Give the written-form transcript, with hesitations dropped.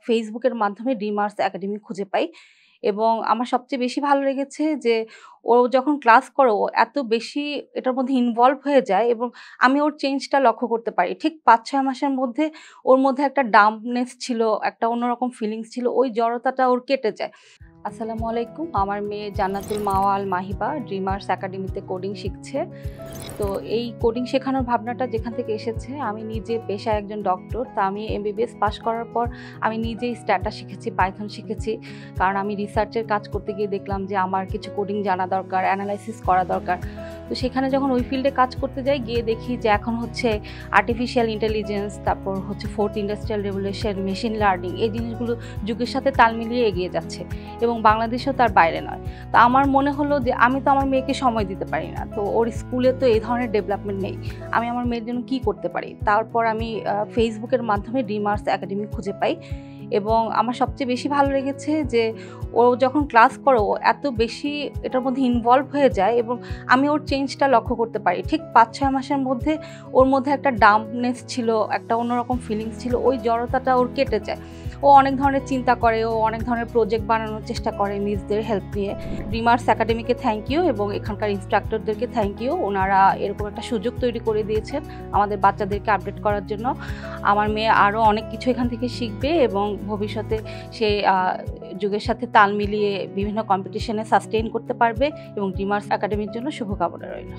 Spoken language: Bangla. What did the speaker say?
ফেসবুকের মাধ্যমে ড্রিমার্স একাডেমি খুঁজে পাই এবং আমার সবচেয়ে বেশি ভালো লেগেছে যে ও যখন ক্লাস করে ও এত বেশি এটার মধ্যে ইনভলভ হয়ে যায় এবং আমি ওর চেঞ্জটা লক্ষ্য করতে পারি। ঠিক ৫-৬ মাসের মধ্যে ওর মধ্যে একটা ডাম্পনেস ছিল, একটা অন্যরকম ফিলিংস ছিল, ওই জড়তাটা ওর কেটে যায়। আসসালামু আলাইকুম। আমার মেয়ে জান্নাতুল মাওয়া আল মাহিবা ড্রিমার্স একাডেমিতে কোডিং শিখছে। তো এই কোডিং শেখানোর ভাবনাটা যেখান থেকে এসেছে, আমি নিজে পেশায় একজন ডক্টর। তো আমি এমবিবিএস পাস করার পর আমি নিজেই স্ট্যাটা শিখেছি, পাইথন শিখেছি। কারণ আমি রিসার্চের কাজ করতে গিয়ে দেখলাম যে আমার কিছু কোডিং জানা দরকার, অ্যানালাইসিস করা দরকার। তো সেখানে যখন ওই ফিল্ডে কাজ করতে যাই, গিয়ে দেখি যে এখন হচ্ছে আর্টিফিশিয়াল ইন্টেলিজেন্স, তারপর হচ্ছে fourth industrial revolution, machine learning, এই জিনিসগুলো যুগের সাথে তাল মিলিয়ে এগিয়ে যাচ্ছে এবং বাংলাদেশেও তার বাইরে নয়। তো আমার মনে হলো যে আমি তো আমার মেয়েকে সময় দিতে পারি না, তো ওর স্কুলে তো এই ধরনের ডেভেলপমেন্ট নেই, আমি আমার মেয়ের জন্য কী করতে পারি। তারপর আমি ফেসবুকের মাধ্যমে ড্রিমার্স একাডেমি খুঁজে পাই এবং আমার সবচেয়ে বেশি ভালো লেগেছে যে ও যখন ক্লাস করে ও এত বেশি এটার মধ্যে ইনভলভ হয়ে যায় এবং আমি ওর চেঞ্জটা লক্ষ্য করতে পারি। ঠিক ৫-৬ মাসের মধ্যে ওর মধ্যে একটা ডাম্পনেস ছিল, একটা অন্যরকম ফিলিংস ছিল, ওই জড়তাটা ওর কেটে যায়। ও অনেক ধরনের চিন্তা করে, ও অনেক ধরনের প্রজেক্ট বানানোর চেষ্টা করে নিজদের হেল্প নিয়ে। ড্রিমার্স একাডেমিকে থ্যাংক ইউ এবং এখানকার ইনস্ট্রাক্টরদেরকে থ্যাংক ইউ। ওনারা এরকম একটা সুযোগ তৈরি করে দিয়েছেন আমাদের বাচ্চাদেরকে আপডেট করার জন্য। আমার মেয়ে আরও অনেক কিছু এখান থেকে শিখবে এবং ভবিষ্যতে সে যুগের সাথে তাল মিলিয়ে বিভিন্ন কম্পিটিশনে সাস্টেইন করতে পারবে এবং ড্রিমার্স একাডেমির জন্য শুভকামনা রইল।